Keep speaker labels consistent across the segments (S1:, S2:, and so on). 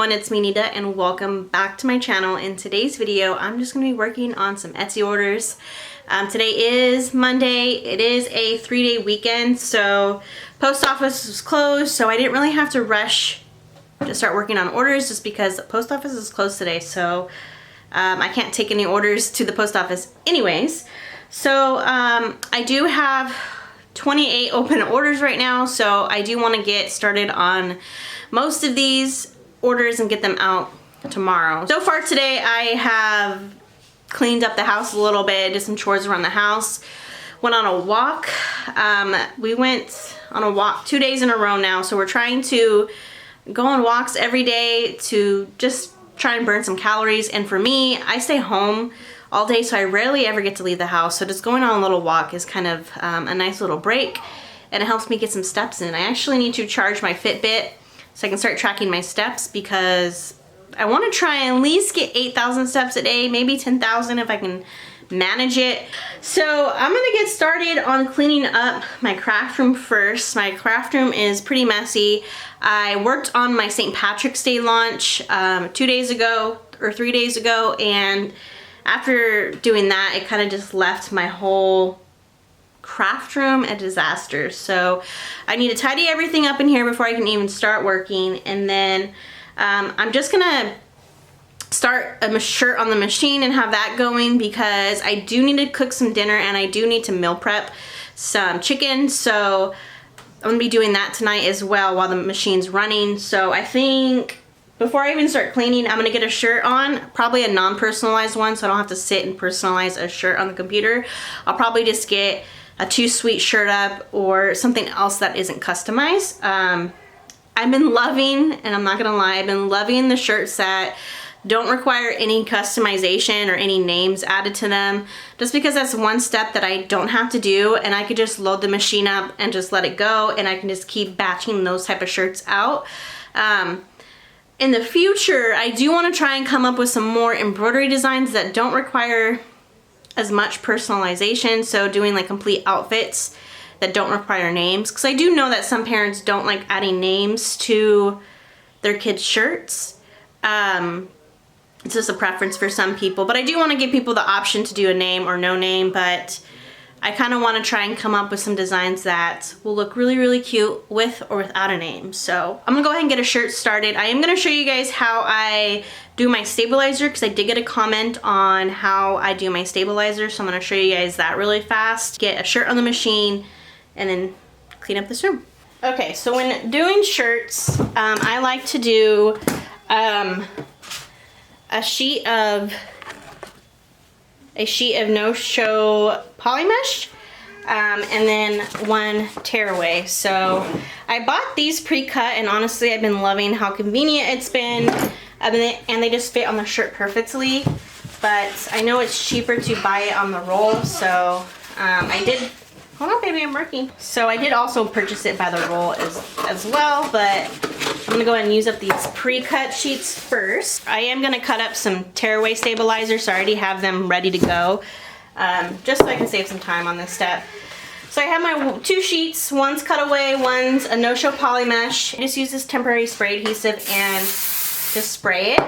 S1: everyone, it's me Nita and welcome back to my channel. In today's video, I'm just going to be working on some Etsy orders. Today is Monday. It is a 3-day weekend, so post office was closed, so I didn't really have to rush to start working on orders just because the post office is closed today, so I can't take any orders to the post office anyways. So I do have 28 open orders right now, so I do want to get started on most of these orders and get them out tomorrow. So far today I have cleaned up the house a little bit, did some chores around the house, went on a walk. We went on a walk 2 days in a row now, so we're trying to go on walks every day to just try and burn some calories. And for me, I stay home all day, so I rarely ever get to leave the house, so just going on a little walk is kind of a nice little break, and it helps me get some steps in. I actually need to charge my Fitbit so I can start tracking my steps, because I want to try and at least get 8,000 steps a day, maybe 10,000 if I can manage it. So I'm gonna get started on cleaning up my craft room first. My craft room is pretty messy. I worked on my St. Patrick's Day launch 2 days ago or 3 days ago, and after doing that, it kind of just left my whole craft room a disaster. So I need to tidy everything up in here before I can even start working. And then I'm just gonna start a shirt on the machine and have that going, because I do need to cook some dinner and I do need to meal prep some chicken. So I'm gonna be doing that tonight as well while the machine's running. So I think before I even start cleaning, I'm gonna get a shirt on, probably a non-personalized one, so I don't have to sit and personalize a shirt on the computer. I'll probably just get a Too Sweet shirt up or something else that isn't customized. I've been loving, and I'm not gonna lie, I've been loving the shirts that don't require any customization or any names added to them, just because that's one step that I don't have to do, and I could just load the machine up and just let it go, and I can just keep batching those type of shirts out. In the future, I do want to try and come up with some more embroidery designs that don't require as much personalization, so doing like complete outfits that don't require names, because I do know that some parents don't like adding names to their kids' shirts. It's just a preference for some people, but I do want to give people the option to do a name or no name, but I kind of want to try and come up with some designs that will look really, really cute with or without a name. So I'm gonna go ahead and get a shirt started. I am gonna show you guys how I do my stabilizer, because I did get a comment on how I do my stabilizer, so I'm gonna show you guys that really fast. Get a shirt on the machine and then clean up this room. Okay, so when doing shirts, I like to do a sheet of no-show poly mesh, and then one tearaway. So I bought these pre-cut, and honestly I've been loving how convenient it's been, and they just fit on the shirt perfectly, but I know it's cheaper to buy it on the roll, so I did. Hold on, baby, I'm working. So I did also purchase it by the roll as well, but I'm gonna go ahead and use up these pre-cut sheets first. I am gonna cut up some tearaway stabilizers, so I already have them ready to go, just so I can save some time on this step. So I have my 2 sheets, one's cutaway, one's a no-show poly mesh. I just use this temporary spray adhesive and just spray it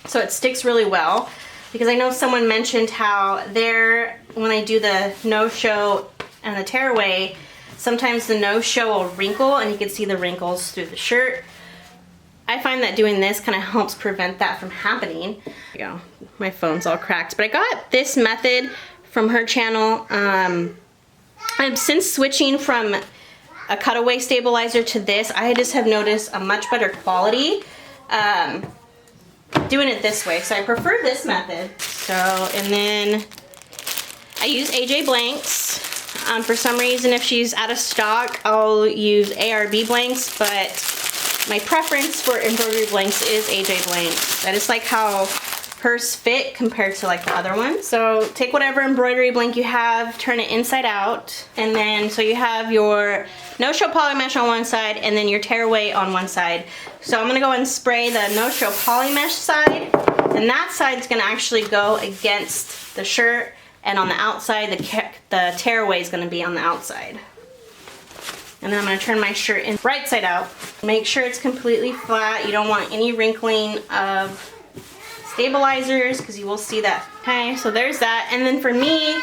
S1: so it sticks really well. Because I know someone mentioned how when I do the no-show and the tearaway, sometimes the no-show will wrinkle and you can see the wrinkles through the shirt. I find that doing this kind of helps prevent that from happening. There you go. My phone's all cracked. But I got this method from her channel. I've since switching from a cutaway stabilizer to this, I just have noticed a much better quality doing it this way. So I prefer this method. So, and then I use AJ blanks. For some reason, if she's out of stock, I'll use ARB blanks, but my preference for embroidery blanks is AJ blanks. I just like how hers fit compared to like the other ones. So take whatever embroidery blank you have, turn it inside out, and then so you have your no-show poly mesh on one side and then your tearaway on one side. So I'm gonna go and spray the no-show poly mesh side, and that side's gonna actually go against the shirt, and on the outside the tearaway is gonna be on the outside. And then I'm gonna turn my shirt in right side out. Make sure it's completely flat. You don't want any wrinkling of stabilizers because you will see that. Okay, so there's that. And then for me,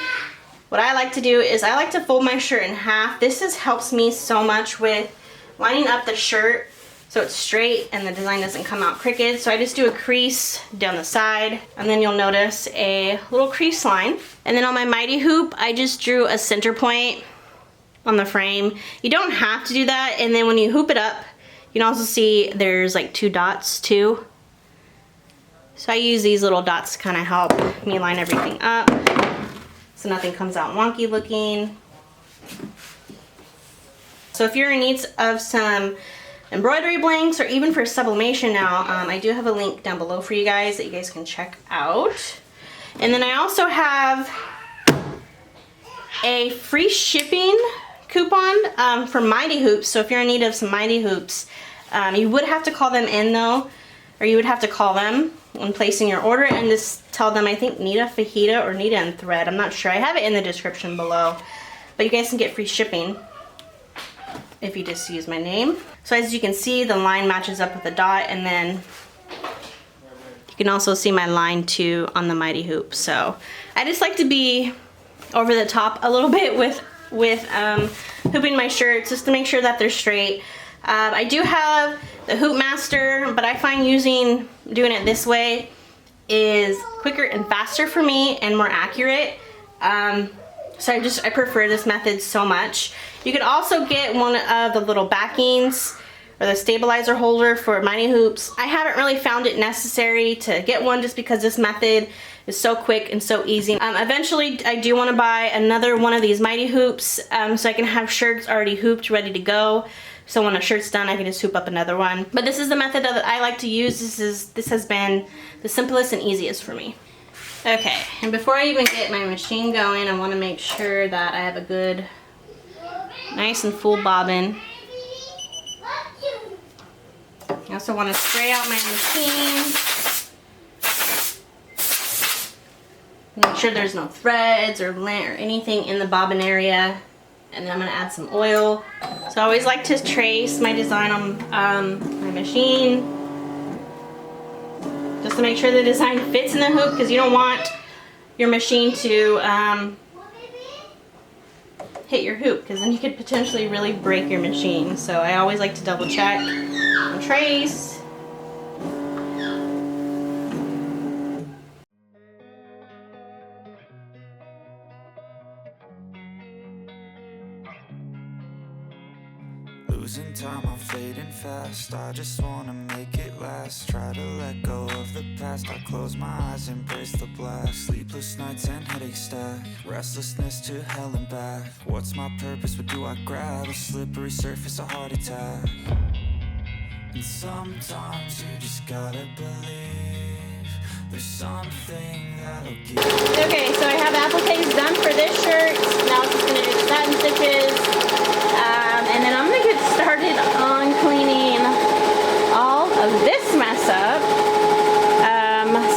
S1: what I like to do is I like to fold my shirt in half. This helps me so much with lining up the shirt so it's straight and the design doesn't come out crooked. So I just do a crease down the side, and then you'll notice a little crease line. And then on my Mighty hoop, I just drew a center point on the frame. You don't have to do that. And then when you hoop it up, you can also see there's like 2 dots too. So I use these little dots to kind of help me line everything up so nothing comes out wonky looking. So if you're in need of some embroidery blanks or even for sublimation now, I do have a link down below for you guys that you guys can check out. And then I also have a free shipping coupon for Mighty hoops. So if you're in need of some Mighty hoops, you would have to call them in though, or you would have to call them when placing your order and just tell them, I think Nita Fajita or Nita and Thread. I'm not sure. I have it in the description below, but you guys can get free shipping if you just use my name. So as you can see, the line matches up with the dot, and then you can also see my line too on the Mighty hoop. So I just like to be over the top a little bit with hooping my shirts just to make sure that they're straight. I do have the Hoop Master, but I find doing it this way is quicker and faster for me and more accurate. So I prefer this method so much. You could also get one of the little backings or the stabilizer holder for Mighty hoops. I haven't really found it necessary to get one just because this method is so quick and so easy. Eventually I do want to buy another one of these Mighty hoops so I can have shirts already hooped ready to go. So when a shirt's done, I can just hoop up another one. But this is the method that I like to use. This has been the simplest and easiest for me. Okay, and before I even get my machine going, I want to make sure that I have a good, nice and full bobbin. I also want to spray out my machine. Make sure there's no threads or lint or anything in the bobbin area. And then I'm going to add some oil. So I always like to trace my design on my machine, just to make sure the design fits in the hoop, because you don't want your machine to hit your hoop, because then you could potentially really break your machine. So I always like to double check and trace.
S2: Losing time, I'm fading fast. I just wanna make it last. Try to let go of the past. I close my eyes, embrace the blast. Sleepless nights and headaches stack. Restlessness to hell and back. What's my purpose? What do I grab? A slippery surface, a heart attack. And sometimes you just gotta believe there's something that'll give.
S1: Okay, so I have appliques done for this shirt. Now I'm just gonna do the satin stitches. And then I'm gonna get started on cleaning all of this mess up.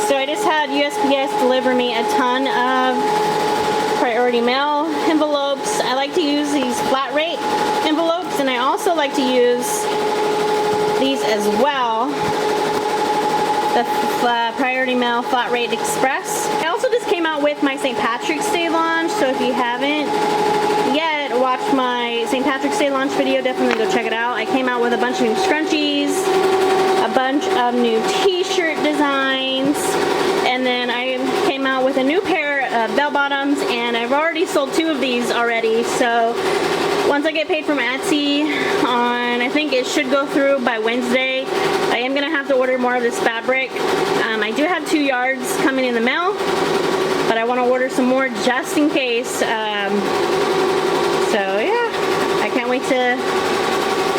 S1: So I just had USPS deliver me a ton of priority mail envelopes. I like to use these flat rate envelopes, and I also like to use these as well, the priority mail flat rate express. I also just came out with my St. Patrick's Day launch, so if you haven't yet watched my St. Patrick's Day launch video, definitely go check it out. I came out with a bunch of new scrunchies, a bunch of new t-shirt designs, and then I came out with a new pair of bell bottoms, and I've already sold 2 of these already. So once I get paid from Etsy on, I think it should go through by Wednesday, I am gonna have to order more of this fabric. I do have 2 yards coming in the mail, but I want to order some more just in case. So yeah, I can't wait to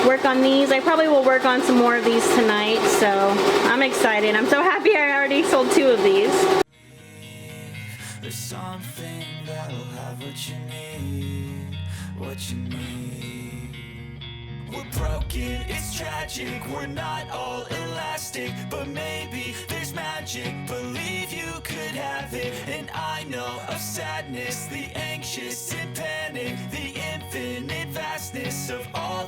S1: work on these. I probably will work on some more of these tonight, so I'm excited. I'm so happy I already sold 2 of these.
S2: There's something that'll have what you need, what you need. We're broken, it's tragic, we're not all elastic, but maybe there's magic. Believe you could have it, and I know of sadness, the anxious and panic, the infinite vastness of all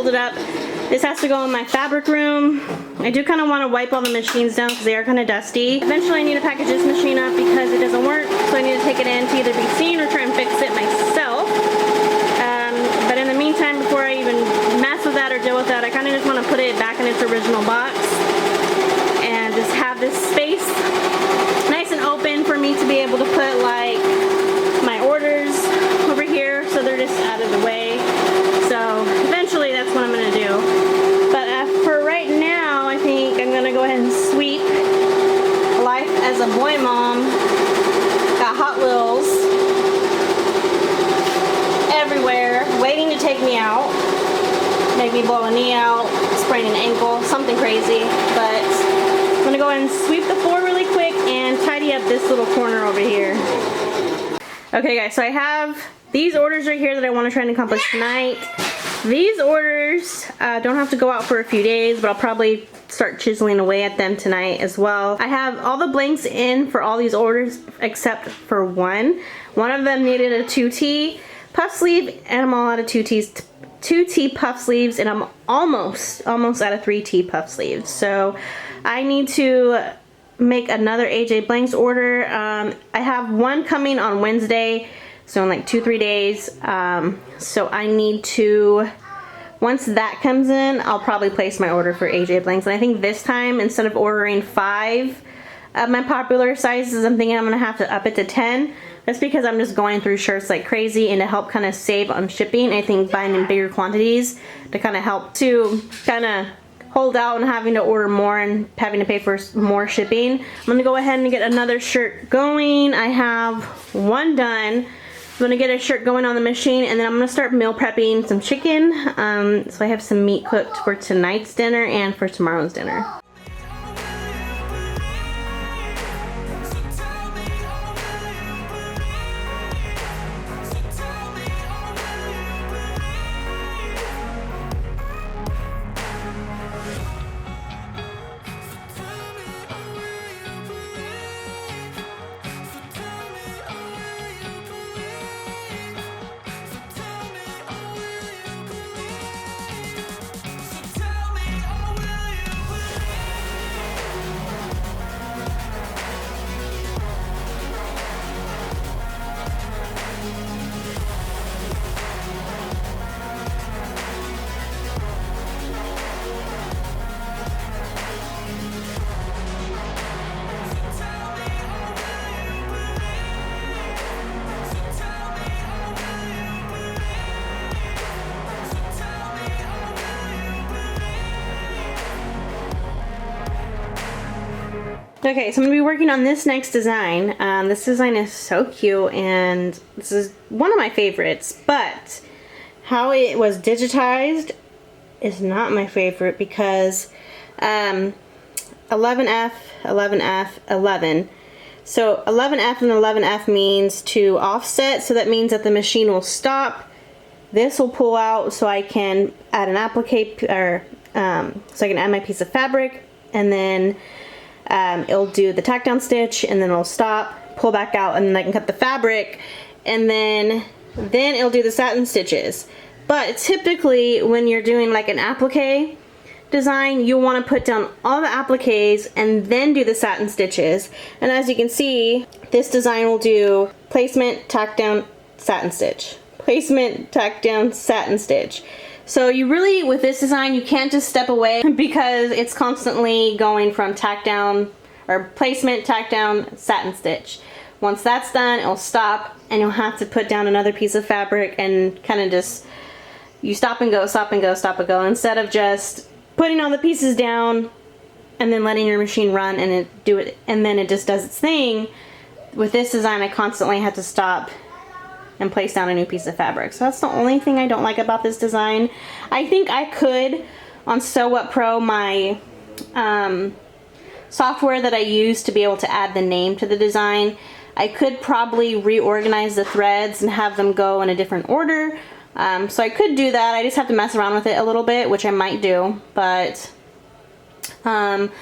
S1: fold it up. This has to go in my fabric room. I do kind of want to wipe all the machines down because they are kind of dusty. Eventually I need to package this machine up because it doesn't work, so I need to take it in to either be seen or try and fix it myself. But in the meantime, before I even mess with that or deal with that, I kind of just want to put it back in its original box and just have this space nice and open for me to be able to put like my orders over here so they're just out of the way. So eventually that's what I'm going to do. But for right now, I think I'm going to go ahead and sweep life as a boy mom. Got Hot Wheels everywhere, waiting to take me out, make me blow a knee out, sprain an ankle, something crazy. But I'm gonna go ahead and sweep the floor really quick and tidy up this little corner over here. Okay guys, so I have these orders right here that I want to try and accomplish tonight. These orders don't have to go out for a few days, but I'll probably start chiseling away at them tonight as well. I have all the blanks in for all these orders except for one. One of them needed a 2T puff sleeve, and I'm all out of 2T puff sleeves, and I'm almost out of 3T puff sleeves. So I need to make another AJ Blanks order. I have one coming on Wednesday, so in like 2-3 days. So I need to, once that comes in, I'll probably place my order for AJ Blanks. And I think this time, instead of ordering 5 of my popular sizes, I'm thinking I'm gonna have to up it to 10. That's because I'm just going through shirts like crazy, and to help kind of save on shipping, I think buying in bigger quantities to kind of help to kind of hold out and having to order more and having to pay for more shipping. I'm gonna go ahead and get another shirt going. I have one done. I'm gonna get a shirt going on the machine, and then I'm gonna start meal prepping some chicken. So I have some meat cooked for tonight's dinner and for tomorrow's dinner. Okay, so I'm going to be working on this next design. This design is so cute, and this is one of my favorites, but how it was digitized is not my favorite because 11F, 11F, 11. So 11F and 11F means to offset, so that means that the machine will stop. This will pull out so I can add an applique, or so I can add my piece of fabric, and then it'll do the tack down stitch, and then it'll stop, pull back out, and then I can cut the fabric, and then it'll do the satin stitches. But typically when you're doing like an applique design, you want to put down all the appliques and then do the satin stitches. And as you can see, this design will do placement, tack down, satin stitch, placement, tack down, satin stitch. So you really, with this design, you can't just step away because it's constantly going from tack down, or placement, tack down, satin stitch. Once that's done, it'll stop, and you'll have to put down another piece of fabric and kind of just, you stop and go, stop and go, stop and go, instead of just putting all the pieces down and then letting your machine run and it do it, and then it just does its thing. With this design, I constantly have to stop and place down a new piece of fabric. So that's the only thing I don't like about this design. I think I could, on Sew What Pro, my software that I use to be able to add the name to the design, I could probably reorganize the threads and have them go in a different order. So I could do that. I just have to mess around with it a little bit, which I might do. But I'm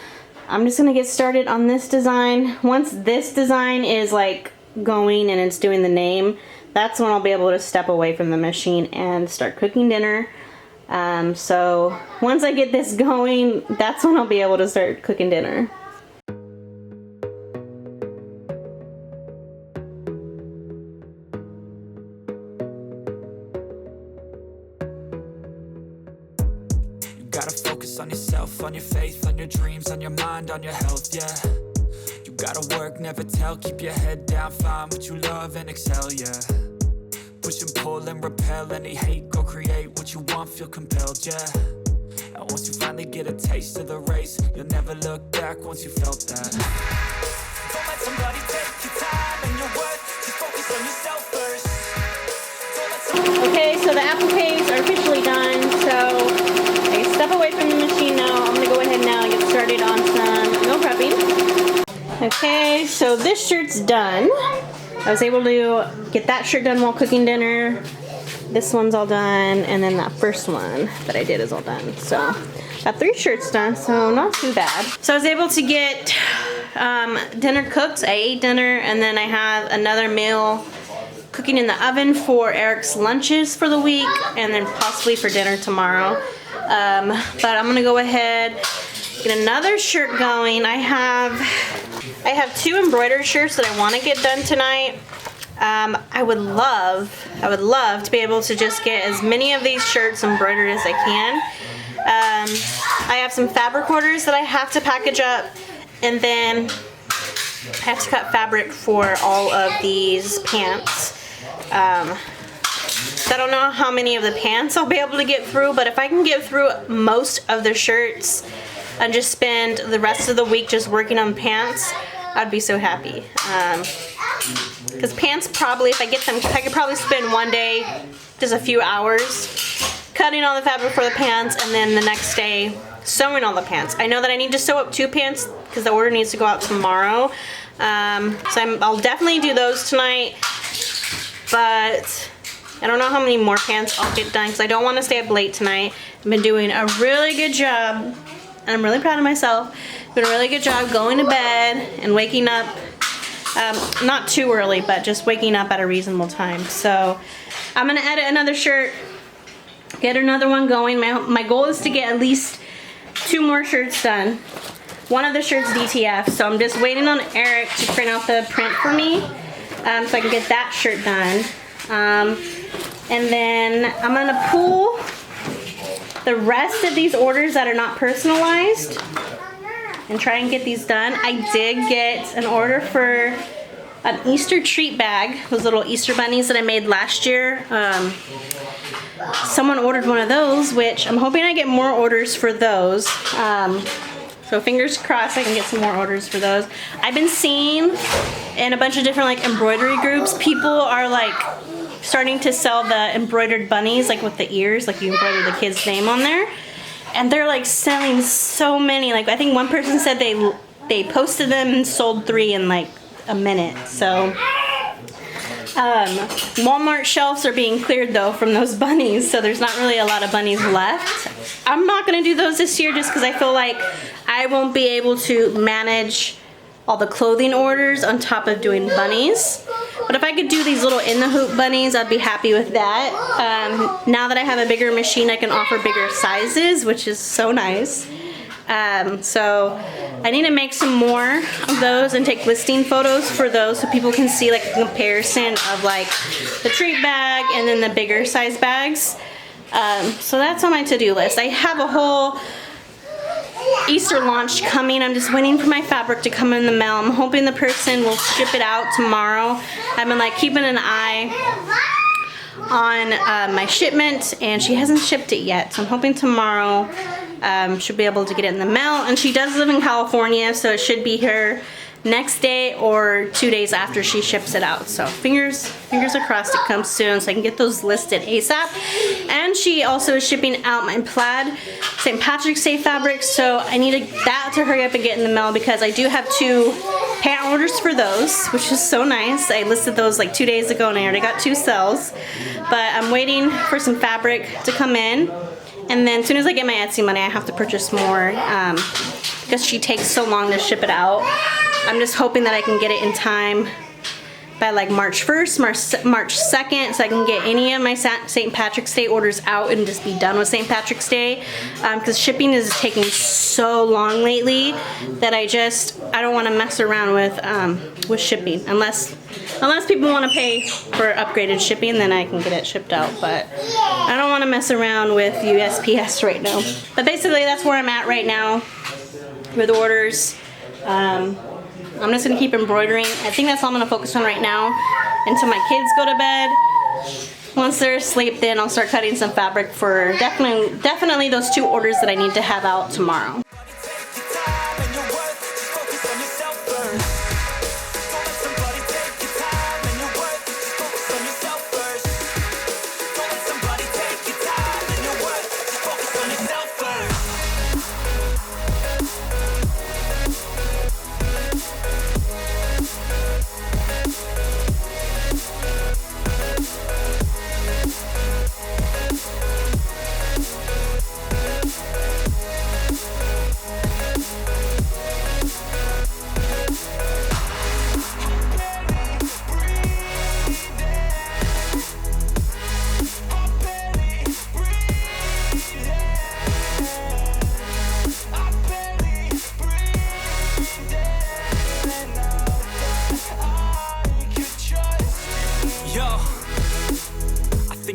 S1: just gonna get started on this design. Once this design is like going and it's doing the name, that's when I'll be able to step away from the machine and start cooking dinner. So once I get this going, that's when I'll be able to start cooking dinner.
S2: Gotta focus on yourself, on your faith, on your dreams, on your mind, on your health, yeah. You gotta work, never tell, keep your head down, find what you love and excel, yeah. Push and pull and repel any hate, go create what you want, feel compelled, yeah. And once you finally get a taste of the race, you'll never look back once you felt that. Don't let somebody take your time and your worth, just focus on yourself first.
S1: Okay, so the appliques are officially done, so I can step away from the machine now. I'm gonna go ahead now and get started on some meal prepping. Okay, so this shirt's done. I was able to get that shirt done while cooking dinner. This one's all done, and then that first one that I did is all done. So got 3 shirts done, so not too bad. So I was able to get dinner cooked. I ate dinner, and then I have another meal cooking in the oven for Eric's lunches for the week, and then possibly for dinner tomorrow. But I'm gonna go ahead, get another shirt going. I have 2 embroidered shirts that I want to get done tonight. I would love to be able to just get as many of these shirts embroidered as I can. I have some fabric orders that I have to package up, and then I have to cut fabric for all of these pants. So I don't know how many of the pants I'll be able to get through, but if I can get through most of the shirts and just spend the rest of the week just working on pants, I'd be so happy. Because pants, probably, if I get them, I could probably spend one day, just a few hours, cutting all the fabric for the pants, and then the next day sewing all the pants. I know that I need to sew up 2 pants because the order needs to go out tomorrow. So I'll definitely do those tonight, but I don't know how many more pants I'll get done because I don't want to stay up late tonight. I've been doing a really good job, and I'm really proud of myself. Been a really good job going to bed and waking up, not too early, but just waking up at a reasonable time. So I'm gonna edit another shirt, get another one going. My goal is to get at least 2 more shirts done. One of the shirts DTF, so I'm just waiting on Eric to print out the print for me, so I can get that shirt done. And then I'm gonna pull the rest of these orders that are not personalized and try and get these done. I did get an order for an Easter treat bag, those little Easter bunnies that I made last year. Someone ordered one of those, which I'm hoping I get more orders for those. So fingers crossed I can get some more orders for those. I've been seeing in a bunch of different like embroidery groups, people are like starting to sell the embroidered bunnies, like with the ears, like you embroider the kid's name on there. And they're like selling so many. Like I think one person said they posted them and sold 3 in like a minute. So Walmart shelves are being cleared though from those bunnies, so there's not really a lot of bunnies left. I'm not gonna do those this year just because I feel like I won't be able to manage all the clothing orders on top of doing bunnies. But if I could do these little in the hoop bunnies, I'd be happy with that. Now that I have a bigger machine, I can offer bigger sizes, which is so nice. So I need to make some more of those and take listing photos for those so people can see like a comparison of like the treat bag and then the bigger size bags. So that's on my to-do list. I have a whole Easter launch coming. I'm just waiting for my fabric to come in the mail. I'm hoping the person will ship it out tomorrow. I've been like keeping an eye on my shipment, and she hasn't shipped it yet, so I'm hoping tomorrow she'll be able to get it in the mail. And she does live in California, so it should be here next day or 2 days after she ships it out. So fingers are crossed it comes soon so I can get those listed ASAP. And she also is shipping out my plaid St. Patrick's Day fabric, so I need that to hurry up and get in the mail because I do have 2 pant orders for those, which is so nice. I listed those like 2 days ago and I already got 2 cells, but I'm waiting for some fabric to come in. And then as soon as I get my Etsy money, I have to purchase more because she takes so long to ship it out. I'm just hoping that I can get it in time by like March 1st, March 2nd, so I can get any of my St. Patrick's Day orders out and just be done with St. Patrick's Day. Because shipping is taking so long lately that I don't want to mess around with shipping unless people want to pay for upgraded shipping, then I can get it shipped out. But I don't want to mess around with USPS right now. But basically, that's where I'm at right now with orders. I'm just gonna keep embroidering. I think that's all I'm gonna focus on right now until my kids go to bed. Once they're asleep, then I'll start cutting some fabric for definitely those 2 orders that I need to have out tomorrow.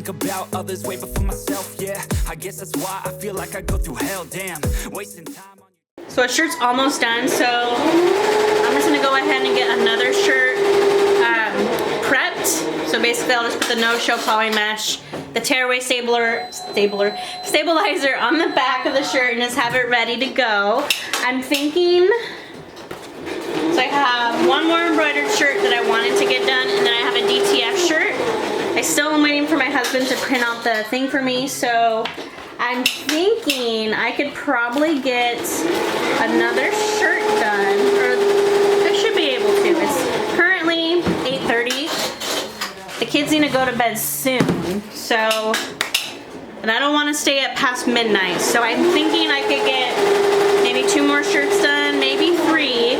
S2: About others way before myself, yeah. I guess that's why I feel like I go through hell, damn. Wasting time on you.
S1: So our shirt's almost done, so I'm just gonna go ahead and get another shirt prepped. So basically I'll just put the no-show poly mesh, the tearaway stabilizer on the back of the shirt and just have it ready to go. I'm thinking, so I have one more embroidered shirt that I wanted to get done, and then I have a DTF shirt. I still am waiting for my husband to print out the thing for me, so I'm thinking I could probably get another shirt done, or I should be able to. It's currently 8:30. The kids need to go to bed soon, so, and I don't want to stay up past midnight, so I'm thinking I could get maybe 2 more shirts done, maybe 3,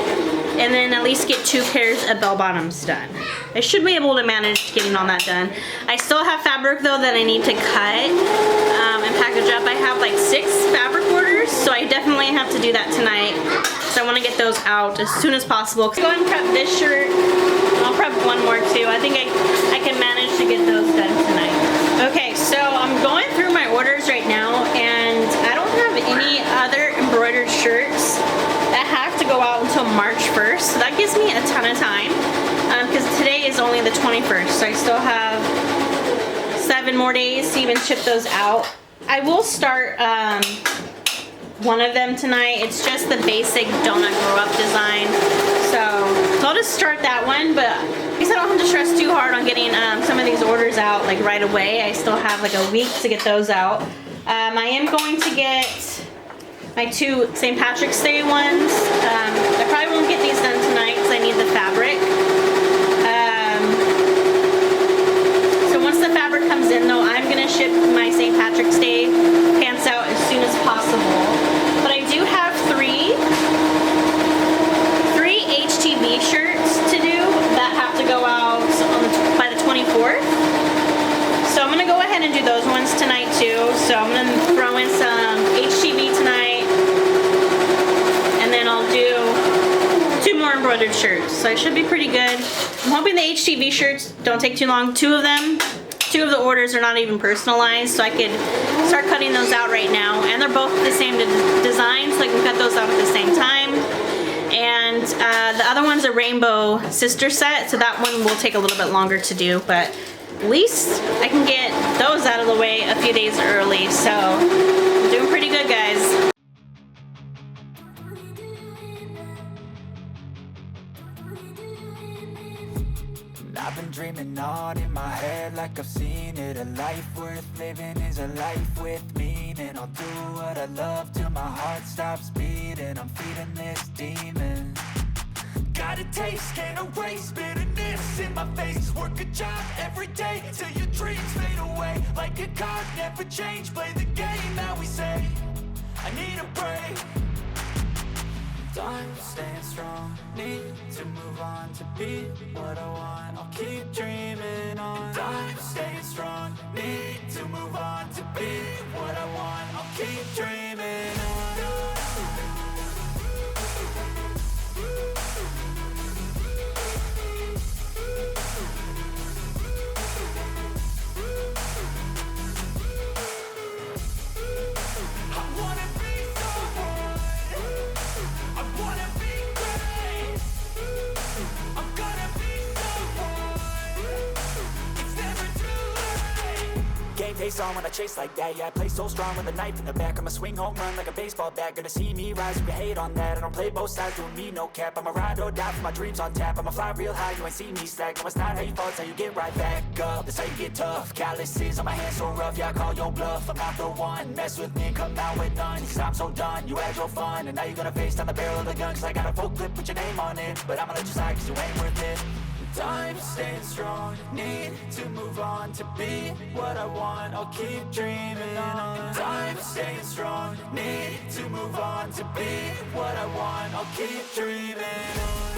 S1: and then at least get 2 pairs of bell bottoms done. I should be able to manage getting all that done. I still have fabric though that I need to cut and package up. I have like 6 fabric orders, so I definitely have to do that tonight. So I want to get those out as soon as possible. Go ahead and prep this shirt. I'll prep one more too. I think I can manage to get those done tonight. Okay, so I'm going through my orders right now, and I don't have any other embroidered shirts that have to go out until March 1st. So that gives me a ton of time. Because today is only the 21st, so I still have 7 more days to even ship those out. I will start one of them tonight. It's just the basic donut grow up design. So I'll just start that one, but at least I don't have to stress too hard on getting some of these orders out like right away. I still have like a week to get those out. I am going to get my 2 St. Patrick's Day ones. I probably won't get these done tonight because I need the fabric. The fabric comes in though, I'm gonna ship my St. Patrick's Day pants out as soon as possible. But I do have 3 HTV shirts to do that have to go out by the 24th. So I'm gonna go ahead and do those ones tonight too. So I'm gonna throw in some HTV tonight, and then I'll do 2 more embroidered shirts. So I should be pretty good. I'm hoping the HTV shirts don't take too long. 2 of the orders are not even personalized, so I could start cutting those out right now. And they're both the same design, so I can cut those out at the same time. And the other one's a rainbow sister set, so that one will take a little bit longer to do, but at least I can get those out of the way a few days early. So I'm doing pretty good, guys.
S2: I've been dreaming on in my head like I've seen it. A life worth living is a life with meaning. I'll do what I love till my heart stops beating. I'm feeding this demon. Got a taste, can't erase bitterness in my face. Work a job every day till your dreams fade away. Like a card, never change, play the game that we say. I need a break. I'm staying strong. need to move on to be what I want. I'll keep dreaming on. And I'm staying strong, need to move on to be what I want. I'll keep dreaming on. Game face on when I chase like that. Yeah, I play so strong with a knife in the back. I'ma swing home run like a baseball bat. Gonna see me rise, you can hate on that. I don't play both sides, doing me no cap. I'ma ride or die for my dreams on tap. I'ma fly real high, you ain't see me slack. No, it's not how you fall, it's how you get right back up. That's how you get tough. Calluses on my hands so rough, yeah, I call your bluff. I'm not the one, mess with me and come out with none. Cause I'm so done, you had your fun. And now you're gonna face down the barrel of the gun. Cause I got a full clip, put your name on it. But I'ma let you slide cause you ain't worth it. I'm staying strong, need to move on to be what I want. I'll keep dreaming on. I'm staying strong, need to move on to be what I want. I'll keep dreaming on.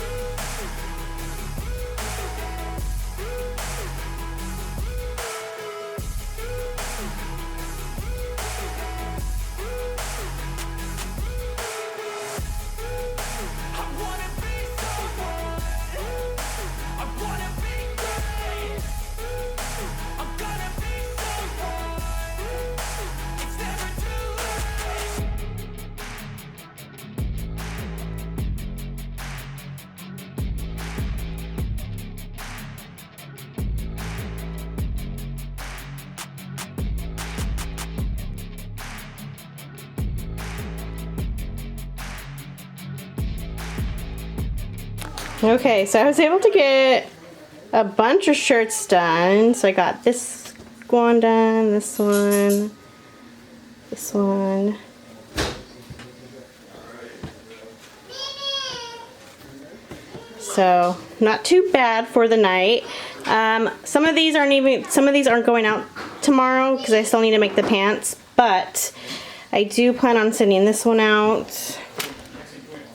S1: Okay, so I was able to get a bunch of shirts done. So I got this one done, this one, this one. So not too bad for the night. Some of these aren't going out tomorrow because I still need to make the pants, but I do plan on sending this one out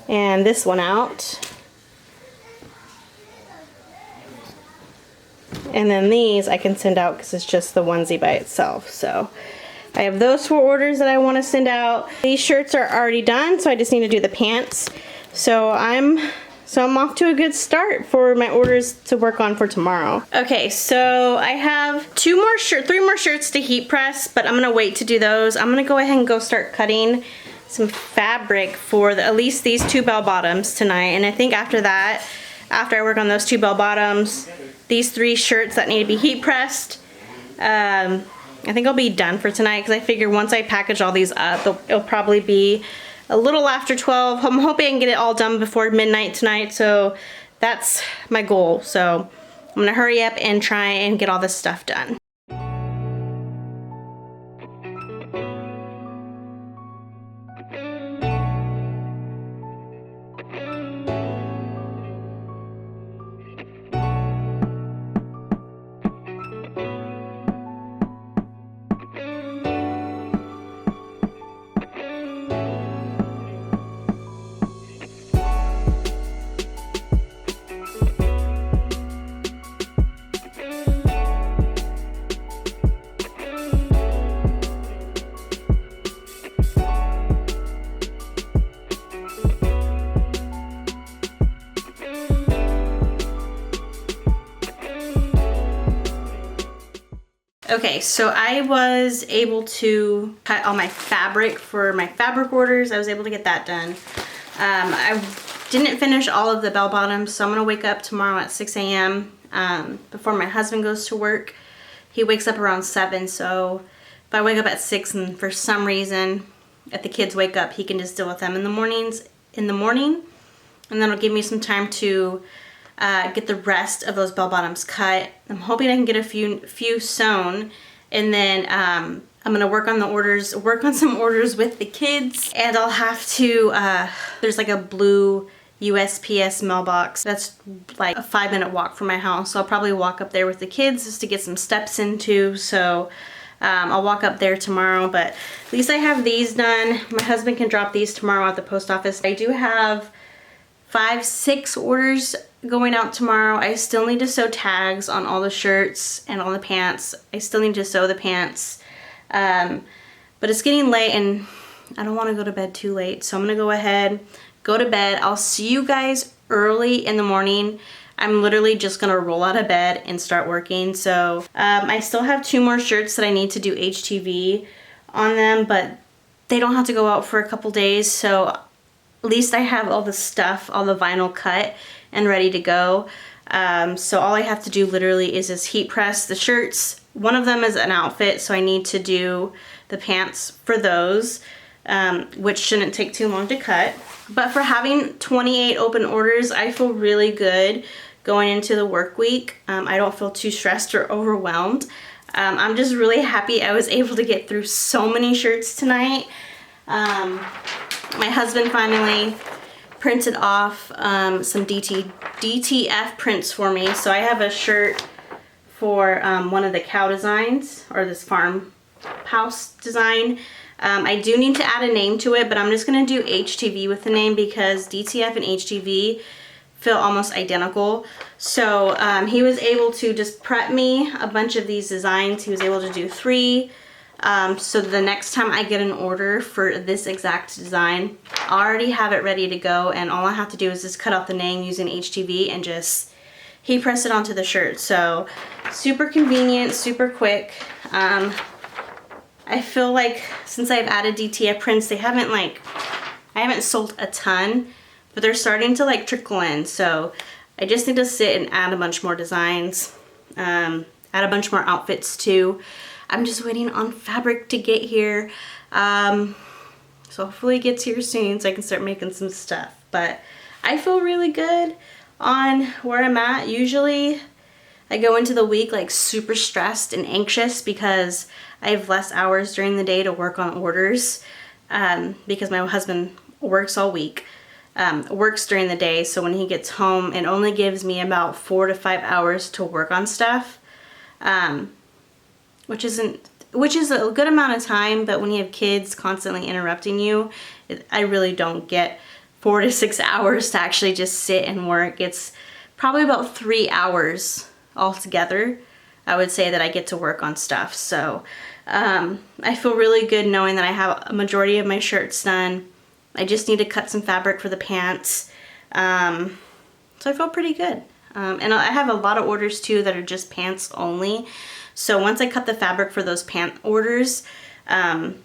S1: and this one out. And then these I can send out because it's just the onesie by itself. So I have those 4 orders that I want to send out. These shirts are already done, so I just need to do the pants. So I'm off to a good start for my orders to work on for tomorrow. Okay, so I have 3 more shirts to heat press, but I'm gonna wait to do those. I'm gonna go ahead and go start cutting some fabric for at least these 2 bell bottoms tonight. And I think after that, after I work on those 2 bell bottoms, these 3 shirts that need to be heat pressed, I think I'll be done for tonight because I figure once I package all these up, it'll probably be a little after 12. I'm hoping I can get it all done before midnight tonight, so that's my goal. So I'm gonna hurry up and try and get all this stuff done. Okay, so I was able to cut all my fabric for my fabric orders. I was able to get that done. I didn't finish all of the bell bottoms, so I'm gonna wake up tomorrow at 6 a.m. Before my husband goes to work. He wakes up around 7, so if I wake up at 6 and for some reason, if the kids wake up, he can just deal with them in the morning, and then it'll give me some time to get the rest of those bell bottoms cut. I'm hoping I can get a few sewn, and then I'm gonna work on some orders with the kids, and I'll have to, there's like a blue USPS mailbox that's like a 5-minute walk from my house, so I'll probably walk up there with the kids just to get some steps into. So I'll walk up there tomorrow, but at least I have these done. My husband can drop these tomorrow at the post office. I do have 5, 6 orders going out tomorrow. I still need to sew tags on all the shirts and all the pants. I still need to sew the pants. But it's getting late and I don't want to go to bed too late. So I'm going to go ahead, go to bed. I'll see you guys early in the morning. I'm literally just going to roll out of bed and start working. So I still have 2 more shirts that I need to do HTV on them, but they don't have to go out for a couple days. So at least I have all the stuff, all the vinyl cut and ready to go. So all I have to do literally is just heat press the shirts. One of them is an outfit, so I need to do the pants for those, which shouldn't take too long to cut. But for having 28 open orders, I feel really good going into the work week. I don't feel too stressed or overwhelmed. I'm just really happy I was able to get through so many shirts tonight. My husband finally printed off some DTF prints for me. So I have a shirt for one of the cow designs, or this farmhouse design. I do need to add a name to it, but I'm just going to do HTV with the name because DTF and HTV feel almost identical. So he was able to just prep me a bunch of these designs. He was able to do 3. So the next time I get an order for this exact design, I already have it ready to go, and all I have to do is just cut out the name using HTV and just heat press it onto the shirt. So super convenient, super quick. I feel like since I've added DTF prints, I haven't sold a ton, but they're starting to trickle in. So I just need to sit and add a bunch more designs, add a bunch more outfits too. I'm just waiting on fabric to get here. So hopefully it gets here soon so I can start making some stuff. But I feel really good on where I'm at. Usually I go into the week super stressed and anxious because I have less hours during the day to work on orders, because my husband works all week, works during the day. So when he gets home, it only gives me about 4 to 5 hours to work on stuff, which is a good amount of time. But when you have kids constantly interrupting you, I really don't get 4 to 6 hours to actually just sit and work. It's probably about 3 hours altogether, I would say, that I get to work on stuff. So I feel really good knowing that I have a majority of my shirts done. I just need to cut some fabric for the pants. So I feel pretty good. And I have a lot of orders too that are just pants only. So once I cut the fabric for those pant orders, I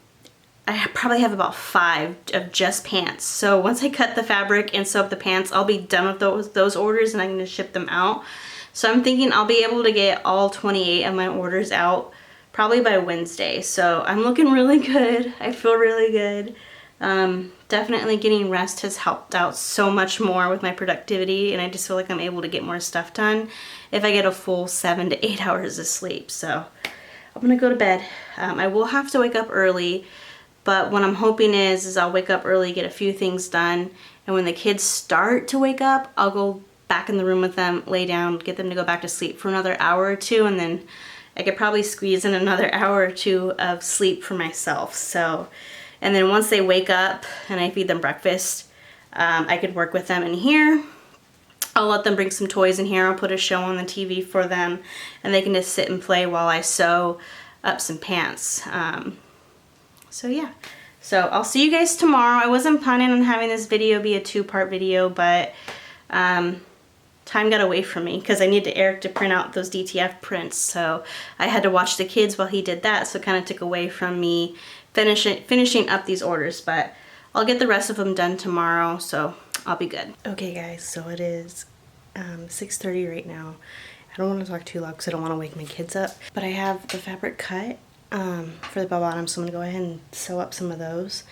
S1: probably have about 5 of just pants. So once I cut the fabric and sew up the pants, I'll be done with those orders and I'm going to ship them out. So I'm thinking I'll be able to get all 28 of my orders out probably by Wednesday. So I'm looking really good. I feel really good. Definitely getting rest has helped out so much more with my productivity, and I just feel like I'm able to get more stuff done if I get a full 7 to 8 hours of sleep. So I'm gonna go to bed. I will have to wake up early, but what I'm hoping is I'll wake up early, get a few things done, and when the kids start to wake up, I'll go back in the room with them, lay down, get them to go back to sleep for another hour or two, and then I could probably squeeze in another hour or 2 of sleep for myself. So, and then once they wake up and I feed them breakfast, I could work with them in here. I'll let them bring some toys in here. I'll put a show on the TV for them, and they can just sit and play while I sew up some pants. So yeah, so I'll see you guys tomorrow. I wasn't planning on having this video be a 2-part video, but time got away from me because I needed Eric to print out those DTF prints. So I had to watch the kids while he did that. So it kind of took away from me finishing up these orders, but I'll get the rest of them done tomorrow. So I'll be good. Okay guys, so it is 6:30 right now. I don't want to talk too loud because I don't want to wake my kids up, but I have the fabric cut for the bell bottom, so I'm gonna go ahead and sew up some of those.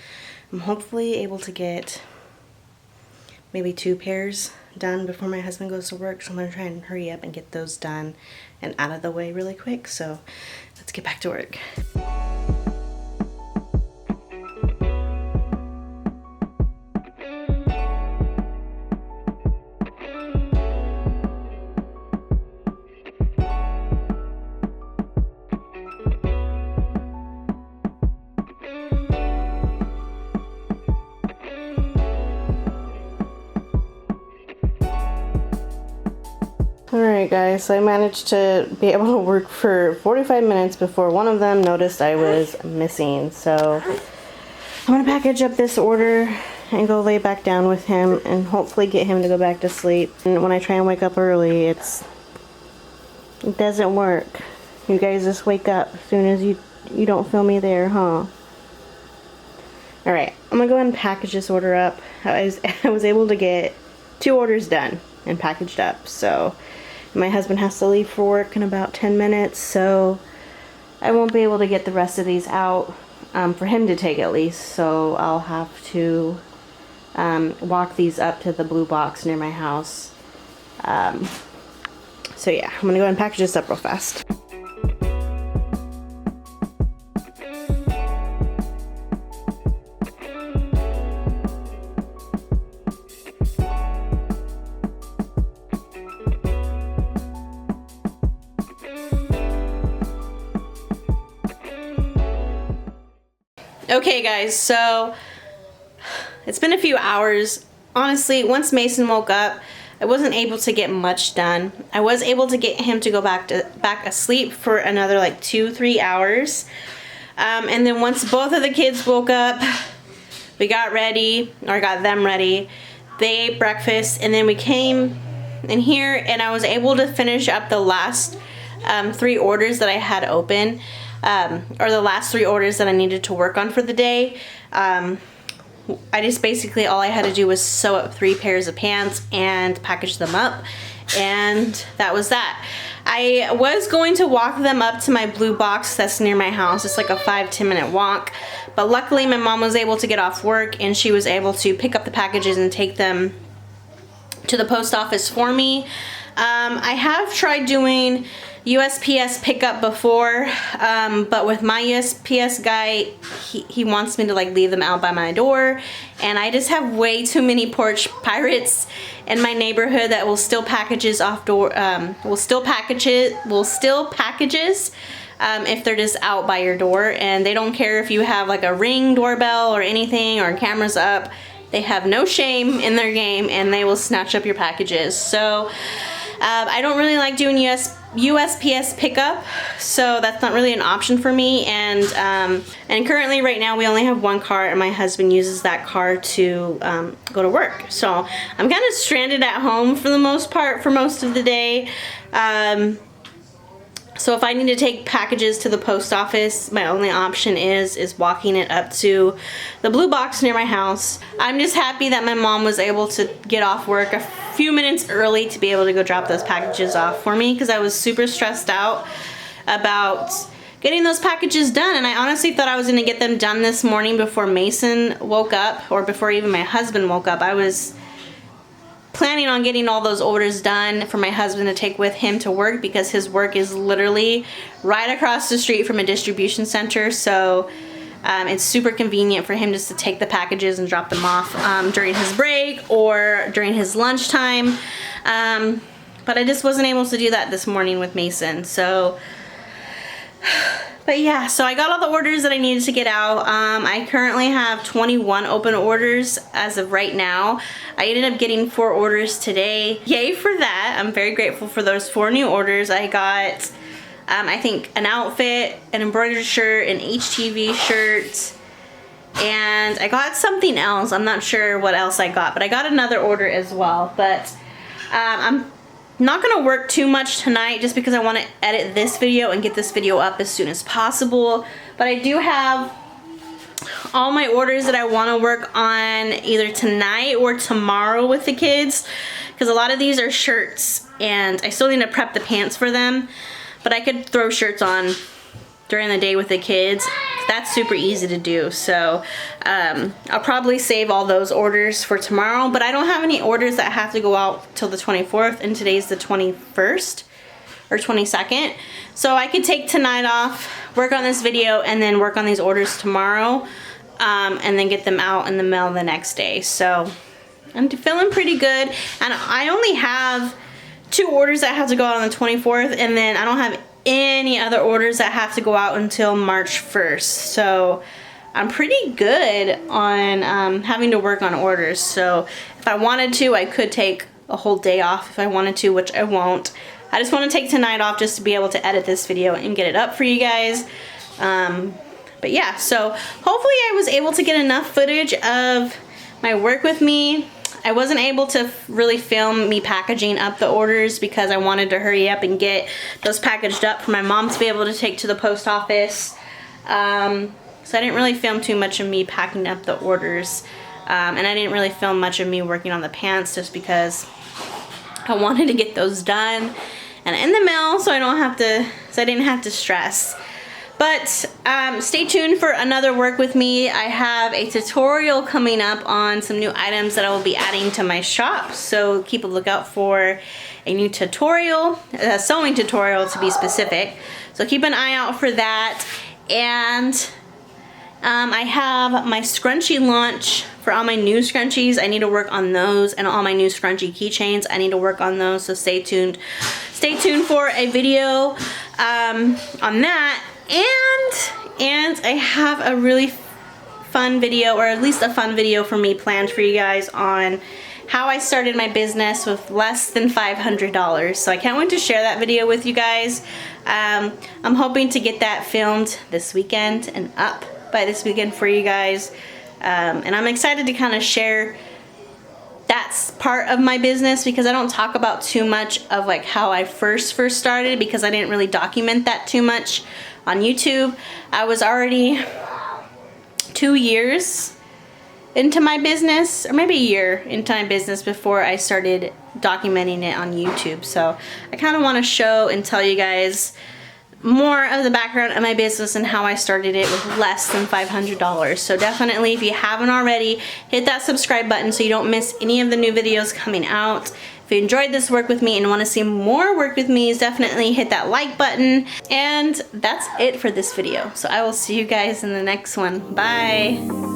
S1: I'm hopefully able to get maybe 2 pairs done before my husband goes to work, so I'm gonna try and hurry up and get those done and out of the way really quick. So let's get back to work. Alright guys, so I managed to be able to work for 45 minutes before one of them noticed I was missing. So I'm going to package up this order and go lay back down with him and hopefully get him to go back to sleep. And when I try and wake up early, it doesn't work. You guys just wake up as soon as you don't feel me there, huh? Alright, I'm going to go ahead and package this order up. I was able to get 2 orders done and packaged up, so my husband has to leave for work in about 10 minutes, so I won't be able to get the rest of these out for him to take at least, so I'll have to walk these up to the blue box near my house. So yeah, I'm gonna go ahead and package this up real fast. Okay guys, so it's been a few hours. Honestly, once Mason woke up, I wasn't able to get much done. I was able to get him to go back asleep for another like 2-3 hours. And then once both of the kids woke up, we got ready, or got them ready. They ate breakfast, and then we came in here and I was able to finish up the last 3 orders that I had open. Or the last 3 orders that I needed to work on for the day. I just basically, all I had to do was sew up 3 pairs of pants and package them up, and that was that. I was going to walk them up to my blue box that's near my house. It's like a 5-10 minute walk, but luckily my mom was able to get off work and she was able to pick up the packages and take them to the post office for me. I have tried doing USPS pickup before, but with my USPS guy, he wants me to like leave them out by my door, and I just have way too many porch pirates in my neighborhood that will steal packages off door, will steal packages if they're just out by your door, and they don't care if you have like a Ring doorbell or anything or cameras up. They have no shame in their game and they will snatch up your packages. So I don't really like doing USPS pickup, so that's not really an option for me. And currently right now we only have 1 car, and my husband uses that car to go to work. So I'm kind of stranded at home for the most part for most of the day. So if I need to take packages to the post office, my only option is walking it up to the blue box near my house. I'm just happy that my mom was able to get off work a few minutes early to be able to go drop those packages off for me, because I was super stressed out about getting those packages done, and I honestly thought I was going to get them done this morning before Mason woke up, or before even my husband woke up. I was planning on getting all those orders done for my husband to take with him to work, because his work is literally right across the street from a distribution center, so it's super convenient for him just to take the packages and drop them off during his break or during his lunchtime. But I just wasn't able to do that this morning with Mason. So, but yeah, so I got all the orders that I needed to get out. I currently have 21 open orders as of right now. I ended up getting 4 orders today. Yay for that. I'm very grateful for those 4 new orders. I got I think an outfit, an embroidered shirt, an HTV shirt, and I got something else. I'm not sure what else I got, but I got another order as well. But I'm not gonna work too much tonight just because I want to edit this video and get this video up as soon as possible. But I do have all my orders that I want to work on either tonight or tomorrow with the kids, because a lot of these are shirts and I still need to prep the pants for them. But I could throw shirts on during the day with the kids. That's super easy to do. So I'll probably save all those orders for tomorrow. But I don't have any orders that have to go out till the 24th. And today's the 21st or 22nd. So I could take tonight off, work on this video, and then work on these orders tomorrow. And then get them out in the mail the next day. So I'm feeling pretty good. And I only have 2 orders that have to go out on the 24th, and then I don't have any other orders that have to go out until March 1st. So I'm pretty good on having to work on orders. So if I wanted to, I could take a whole day off if I wanted to, which I won't. I just want to take tonight off just to be able to edit this video and get it up for you guys. But yeah, so hopefully I was able to get enough footage of my work with me. I wasn't able to really film me packaging up the orders because I wanted to hurry up and get those packaged up for my mom to be able to take to the post office. So I didn't really film too much of me packing up the orders. And I didn't really film much of me working on the pants just because I wanted to get those done and in the mail so I didn't have to stress. But stay tuned for another work with me. I have a tutorial coming up on some new items that I will be adding to my shop. So keep a lookout for a new tutorial, a sewing tutorial to be specific. So keep an eye out for that. And I have my scrunchie launch for all my new scrunchies. I need to work on those, and all my new scrunchie keychains. I need to work on those, so stay tuned. Stay tuned for a video on that. And I have a really fun video, or at least a fun video for me planned for you guys on how I started my business with less than $500. So I can't wait to share that video with you guys. I'm hoping to get that filmed this weekend and up by this weekend for you guys. And I'm excited to kind of share that's part of my business because I don't talk about too much of like how I first started because I didn't really document that too much on YouTube. I was already 2 years into my business, or maybe a year into my business before I started documenting it on YouTube. So I kind of want to show and tell you guys more of the background of my business and how I started it with less than $500. So definitely, if you haven't already, hit that subscribe button so you don't miss any of the new videos coming out. If you enjoyed this work with me and want to see more work with me, definitely hit that like button. And that's it for this video. So I will see you guys in the next one. Bye.